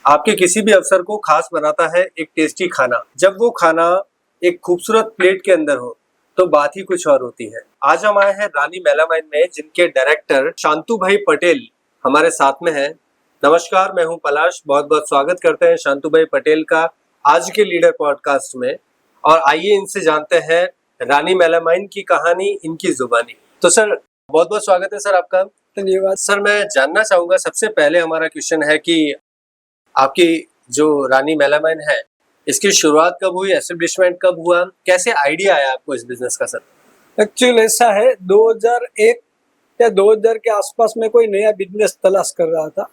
आपके किसी भी अवसर को खास बनाता है एक टेस्टी खाना। जब वो खाना एक खूबसूरत प्लेट के अंदर हो तो बात ही कुछ और होती है। आज हम आए हैं रानी मेलामाइन में, जिनके डायरेक्टर शांतु भाई पटेल हमारे साथ में हैं। नमस्कार, मैं हूं पलाश। बहुत बहुत स्वागत करते हैं शांतु भाई पटेल का आज के लीडर पॉडकास्ट में। और आइए इनसे जानते हैं रानी मेलामाइन की कहानी इनकी जुबानी। तो सर, बहुत बहुत स्वागत है सर आपका। धन्यवाद। सर, मैं जानना चाहूंगा, सबसे पहले हमारा क्वेश्चन है कि आपकी जो रानी मेलामाइन है, इसकी शुरुआत कब हुई, एस्टेब्लिशमेंट कब हुआ, कैसे आइडिया आया आपको इस बिजनेस का सर? एक्चुअली ऐसा है, 2001 या 2000 के आसपास में कोई नया बिजनेस तलाश कर रहा था।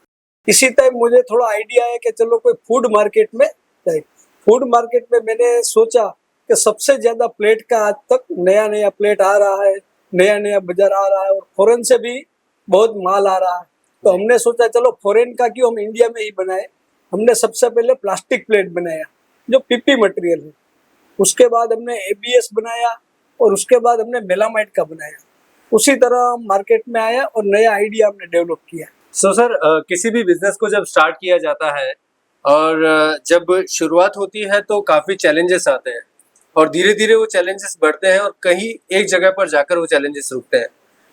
इसी टाइम मुझे थोड़ा आइडिया है कि चलो कोई फूड मार्केट में जाए। फूड मार्केट में मैंने सोचा कि सबसे ज्यादा प्लेट का आज तक नया नया प्लेट आ रहा है, नया नया बाजार आ रहा है और फॉरेन से भी बहुत माल आ रहा है। तो हमने सोचा चलो फॉरेन का क्यों हम इंडिया में ही बनाए। हमने सबसे पहले प्लास्टिक प्लेट बनाया जो पीपी मटेरियल है। उसके बाद हमने एबीएस बनाया और उसके बाद हमने मेलामाइट का बनाया। उसी तरह हम मार्केट में आया और नया आइडिया हमने डेवलप किया। सो सर, किसी भी बिजनेस को जब स्टार्ट किया जाता है और जब शुरुआत होती है तो काफी चैलेंजेस आते हैं और धीरे धीरे वो चैलेंजेस बढ़ते हैं और कहीं एक जगह पर जाकर वो चैलेंजेस रुकते हैं।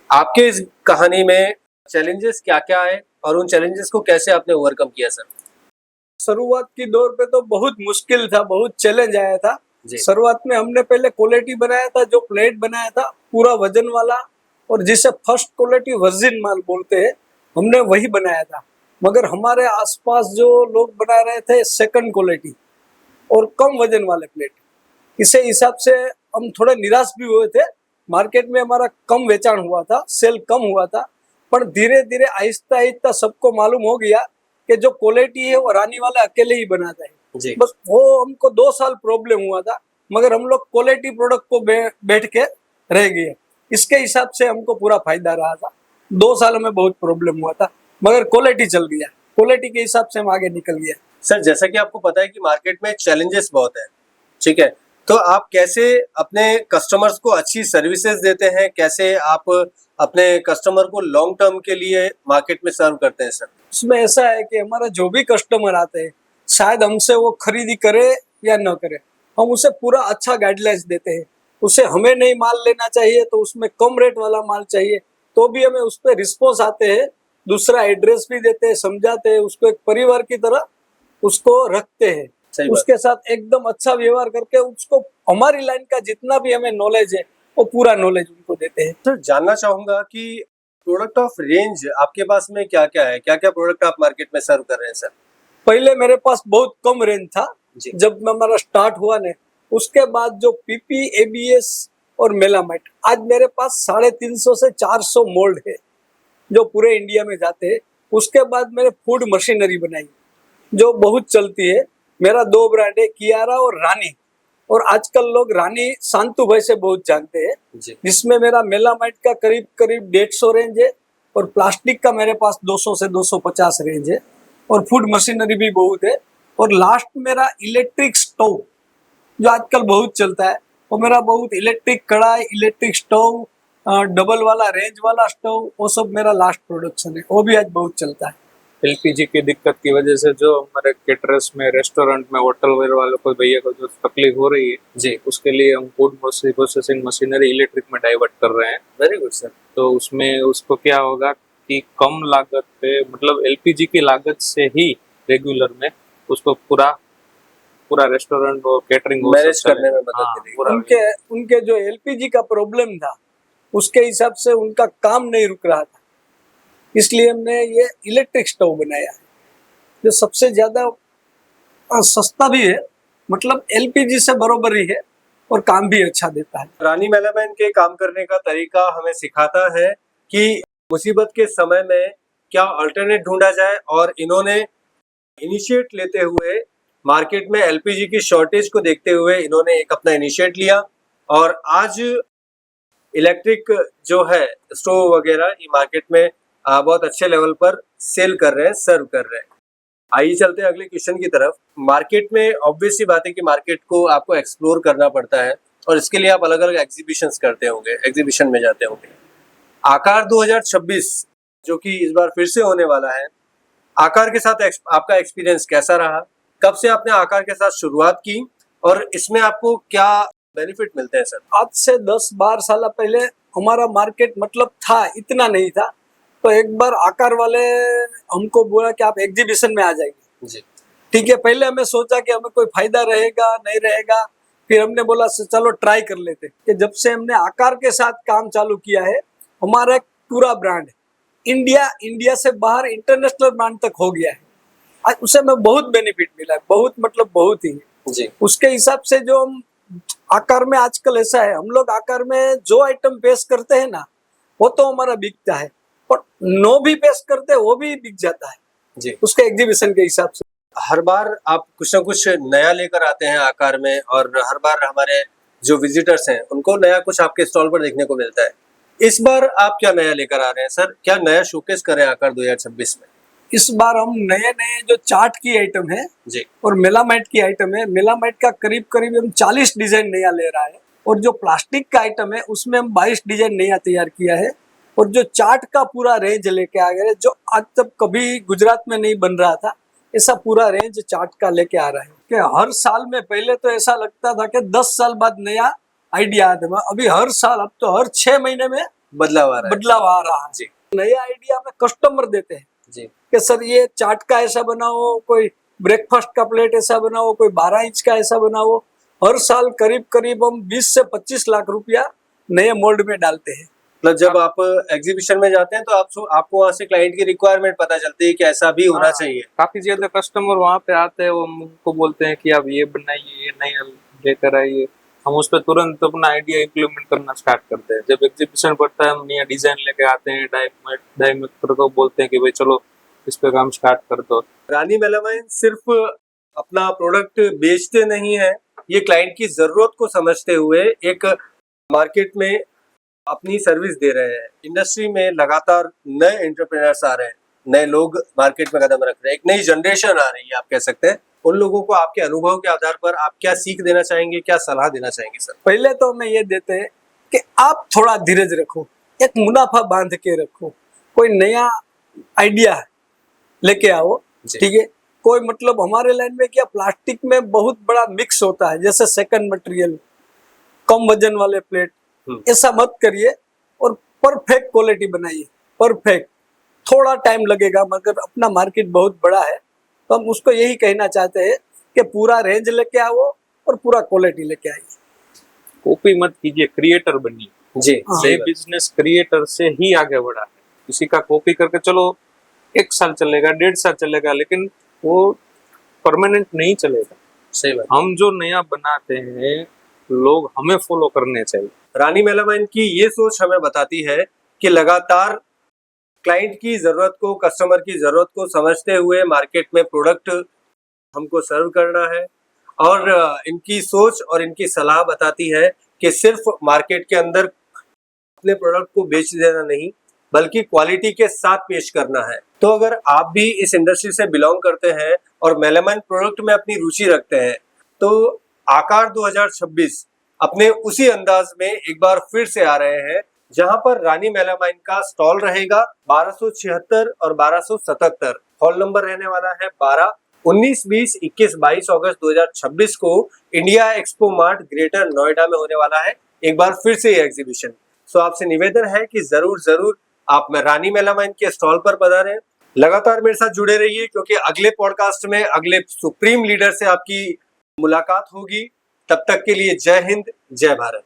आपके इस कहानी में चैलेंजेस क्या क्या आए और उन चैलेंजेस को कैसे आपने ओवरकम किया सर? शुरुआत की दौर पे तो बहुत मुश्किल था, बहुत चैलेंज आया था। जी। शुरुआत में हमने पहले क्वालिटी बनाया था, जो प्लेट बनाया था पूरा वजन वाला और जिसे फर्स्ट क्वालिटी वर्जिन माल बोलते हैं, हमने वही बनाया था। मगर हमारे आसपास जो लोग बना रहे थे सेकंड क्वालिटी और कम वजन वाले प्लेट, इसे हिसाब से हम थोड़े निराश भी हुए थे। मार्केट में हमारा कम बेचान हुआ था, सेल कम हुआ था। पर धीरे धीरे आहिस्ता आहिस्ता सबको मालूम हो गया कि जो क्वालिटी है वो रानी वाला अकेले ही बनाता है। जी। बस वो हमको 2 साल प्रॉब्लम हुआ था, मगर हम लोग क्वालिटी प्रोडक्ट को बैठ के रह गए। इसके हिसाब से हमको पूरा फायदा रहा था। 2 साल में बहुत प्रॉब्लम हुआ था, मगर क्वालिटी चल गया। क्वालिटी के हिसाब से हम आगे निकल गए। सर, जैसा कि आपको पता है कि मार्केट में चैलेंजेस बहुत है, ठीक है, तो आप कैसे अपने कस्टमर्स को अच्छी सर्विसेज देते हैं, कैसे आप अपने कस्टमर को लॉन्ग टर्म के लिए मार्केट में सर्व करते हैं सर? उसमें ऐसा है कि हमारा जो भी कस्टमर आते हैं, शायद हमसे वो खरीदी करे या न करे, हम उसे पूरा अच्छा गाइडलाइंस देते हैं। उसे हमें नहीं माल लेना चाहिए तो उसमें कम रेट वाला माल चाहिए, तो भी हमें उस पर रिस्पॉन्स आते हैं। दूसरा एड्रेस भी देते हैं, समझाते हैं, उसको एक परिवार की तरह उसको रखते हैं। उसके साथ एकदम अच्छा व्यवहार करके उसको हमारी लाइन का जितना भी हमें नॉलेज है वो पूरा नॉलेज उनको देते हैं। सर, जानना चाहूंगा कि प्रोडक्ट ऑफ रेंज आपके पास में क्या क्या है, क्या क्या प्रोडक्ट आप मार्केट में सर्व कर रहे हैं सर? पहले मेरे पास बहुत कम रेंज था जी। जब हमारा स्टार्ट हुआ ने। उसके बाद जो पीपी, एबीएस और मेलामाइट, आज मेरे पास 350 से 400 मोल्ड है जो पूरे इंडिया में जाते हैं। उसके बाद मैंने फूड मशीनरी बनाई जो बहुत चलती है। मेरा 2 ब्रांड है, कियारा और रानी। और आजकल लोग रानी शांतु भाई से बहुत जानते हैं, जिसमें मेरा मेलामाइट का करीब करीब 150 रेंज है और प्लास्टिक का मेरे पास 200 से 250 रेंज है और फूड मशीनरी भी बहुत है। और लास्ट मेरा इलेक्ट्रिक स्टोव जो आजकल बहुत चलता है, वो मेरा बहुत इलेक्ट्रिक कढ़ाई, इलेक्ट्रिक स्टोव, डबल वाला रेंज वाला स्टोव, वो सब मेरा लास्ट प्रोडक्शन है, वो भी आज बहुत चलता है। एलपीजी की दिक्कत की वजह से जो हमारे केटरर्स में, रेस्टोरेंट में, होटल वेयर वालों को, भैया को जो तकलीफ हो रही है जी, उसके लिए हम फूड प्रोसेसिंग मशीनरी इलेक्ट्रिक में डाइवर्ट कर रहे हैं। Very good sir. तो उसमें उसको क्या होगा कि कम लागत पे, मतलब एलपीजी की लागत से ही रेगुलर में उसको पूरा रेस्टोरेंट और केटरिंग मैनेज करने में मदद मिलेगी। उनके जो एलपीजी का प्रॉब्लम था उसके हिसाब से उनका काम नहीं रुक रहा था, इसलिए हमने ये इलेक्ट्रिक स्टोव बनाया जो सबसे ज्यादा सस्ता भी है, मतलब एलपीजी से बराबर ही है और काम भी अच्छा देता है। रानी मेलामाइन के काम करने का तरीका हमें सिखाता है कि मुसीबत के समय में क्या अल्टरनेट ढूंढा जाए, और इन्होंने इनिशिएट लेते हुए मार्केट में एलपीजी की शॉर्टेज को देखते हुए इन्होंने एक अपना इनिशिएट लिया और आज इलेक्ट्रिक जो है स्टोव वगैरह ये मार्केट में बहुत अच्छे लेवल पर सेल कर रहे हैं, सर्व कर रहे हैं। आइए चलते हैं अगले क्वेश्चन की तरफ। मार्केट में ऑब्वियस सी बात है कि मार्केट को आपको एक्सप्लोर करना पड़ता है और इसके लिए आप अलग अलग एग्जीबिशंस करते होंगे, एग्जीबिशन में जाते होंगे। आकार 2026 जो कि इस बार फिर से होने वाला है, आकार के साथ आपका एक्सपीरियंस कैसा रहा? कब से आपने आकार के साथ शुरुआत की और इसमें आपको क्या बेनिफिट मिलते हैं सर? आज से 10-12 साल पहले हमारा मार्केट मतलब था, इतना नहीं था। तो एक बार आकार वाले हमको बोला कि आप एग्जीबिशन में आ जाएंगे। जी। ठीक है, पहले हमें सोचा कि हमें कोई फायदा रहेगा नहीं रहेगा, फिर हमने बोला चलो ट्राई कर लेते। कि जब से हमने आकार के साथ काम चालू किया है, हमारा एक पूरा ब्रांड इंडिया से बाहर इंटरनेशनल ब्रांड तक हो गया है। आज उसे में बहुत बेनिफिट मिला है, बहुत मतलब बहुत ही। जी। उसके हिसाब से जो हम आकार में आजकल ऐसा है, हम लोग आकार में जो आइटम पेश करते हैं ना, वो तो हमारा बिकता है, पर नो भी पेश करते हैं वो भी बिक जाता है जी। उसके एग्जीबिशन के हिसाब से। हर बार आप कुछ ना कुछ नया लेकर आते हैं आकार में, और हर बार हमारे जो विजिटर्स हैं उनको नया कुछ आपके स्टॉल पर देखने को मिलता है। इस बार आप क्या नया लेकर आ रहे हैं सर? क्या नया शोकेस कर रहे हैं आकार 2026 में? इस बार हम नए नए जो चार्ट की आइटम है जी। और मेलामाइट की आइटम है, मेलामाइट का करीब करीब हम 40 डिजाइन नया ले रहा है, और जो प्लास्टिक का आइटम है उसमें हम 22 डिजाइन नया तैयार किया है, और जो चार्ट का पूरा रेंज लेके आ गए, जो आज तक कभी गुजरात में नहीं बन रहा था, ऐसा पूरा रेंज चार्ट का लेके आ रहा है। कि हर साल में पहले तो ऐसा लगता था कि 10 साल बाद नया आइडिया आता है, अभी हर साल, अब तो हर 6 महीने में बदलाव आ रहा है। बदलाव आ रहा है। जी। नया आइडिया में कस्टमर देते हैं जी। कि सर ये चाट का ऐसा बनाओ, कोई ब्रेकफास्ट का प्लेट ऐसा बनाओ, कोई 12 इंच का ऐसा बनाओ। हर साल करीब करीब हम 20 से 25 लाख रुपया नए मोल्ड में डालते हैं। मतलब जब आप एग्जीबिशन में जाते हैं तो आपको वहाँ से क्लाइंट की रिक्वायरमेंट पता चलती है कि ऐसा भी होना चाहिए। काफी ज्यादा कस्टमर वहाँ पे आते हैं, वो हमको बोलते हैं कि आप ये बनाइए, ये नया लेकर आइए। हम उस पर तुरंत अपना आइडिया इम्प्लीमेंट करना स्टार्ट करते हैं। जब एग्जीबिशन पड़ता है हम नया डिजाइन लेके आते हैं, डाई मेकर को बोलते हैं कि भाई चलो इस पे काम स्टार्ट कर दो। रानी मेलामाइन सिर्फ अपना प्रोडक्ट बेचते नहीं है, ये क्लाइंट की जरूरत को समझते हुए एक मार्केट में अपनी सर्विस दे रहे हैं। इंडस्ट्री में लगातार नए एंटरप्रेन्योर्स आ रहे हैं, नए लोग मार्केट में कदम रख रहे हैं, एक नई जनरेशन आ रही है आप कह सकते हैं। उन लोगों को आपके अनुभव के आधार पर आप क्या सीख देना चाहेंगे, क्या सलाह देना चाहेंगे सर? पहले तो हमें ये देते हैं कि आप थोड़ा धीरज रखो, एक मुनाफा बांध के रखो, कोई नया आइडिया लेके आओ। ठीक है, कोई मतलब हमारे लाइन में क्या प्लास्टिक में बहुत बड़ा मिक्स होता है, जैसे सेकंड मटेरियल, कम वजन वाले प्लेट, ऐसा मत करिए और परफेक्ट क्वालिटी बनाइए। परफेक्ट, थोड़ा टाइम लगेगा मगर अपना मार्केट बहुत बड़ा है, तो हम उसको यही कहना चाहते हैं कि पूरा रेंज लेके आओ और पूरा क्वालिटी लेके आइए। कॉपी मत कीजिए, क्रिएटर बनिए। जी। ये बिजनेस क्रिएटर से ही आगे बढ़ा है। किसी का कॉपी करके चलो 1 साल चलेगा, 1.5 साल चलेगा, लेकिन वो परमानेंट नहीं चलेगा। सही बात। हम जो नया बनाते हैं लोग हमें फॉलो करने चाहिए। रानी मेलामाइन की ये सोच हमें बताती है कि लगातार क्लाइंट की जरूरत को, कस्टमर की जरूरत को समझते हुए मार्केट में प्रोडक्ट हमको सर्व करना है, और इनकी सोच और इनकी सलाह बताती है कि सिर्फ मार्केट के अंदर अपने प्रोडक्ट को बेच देना नहीं, बल्कि क्वालिटी के साथ पेश करना है। तो अगर आप भी इस इंडस्ट्री से बिलोंग करते हैं और मेलामाइन प्रोडक्ट में अपनी रुचि रखते हैं, तो आकार 2026 अपने उसी अंदाज में एक बार फिर से आ रहे हैं, जहां पर रानी मेलामाइन का स्टॉल रहेगा 1276 और 1277। हॉल नंबर रहने वाला है 12। 19, 20, 21, 22 अगस्त 2026 को India expo mart greater Noida में होने वाला है एक बार फिर से ये एग्जीबिशन। सो आपसे निवेदन है कि जरूर आप रानी मेलामाइन के स्टॉल पर पधारें। लगातार मेरे साथ जुड़े रहिए, क्योंकि अगले पॉडकास्ट में अगले सुप्रीम लीडर से आपकी मुलाकात होगी। तब तक के लिए जय हिंद, जय भारत।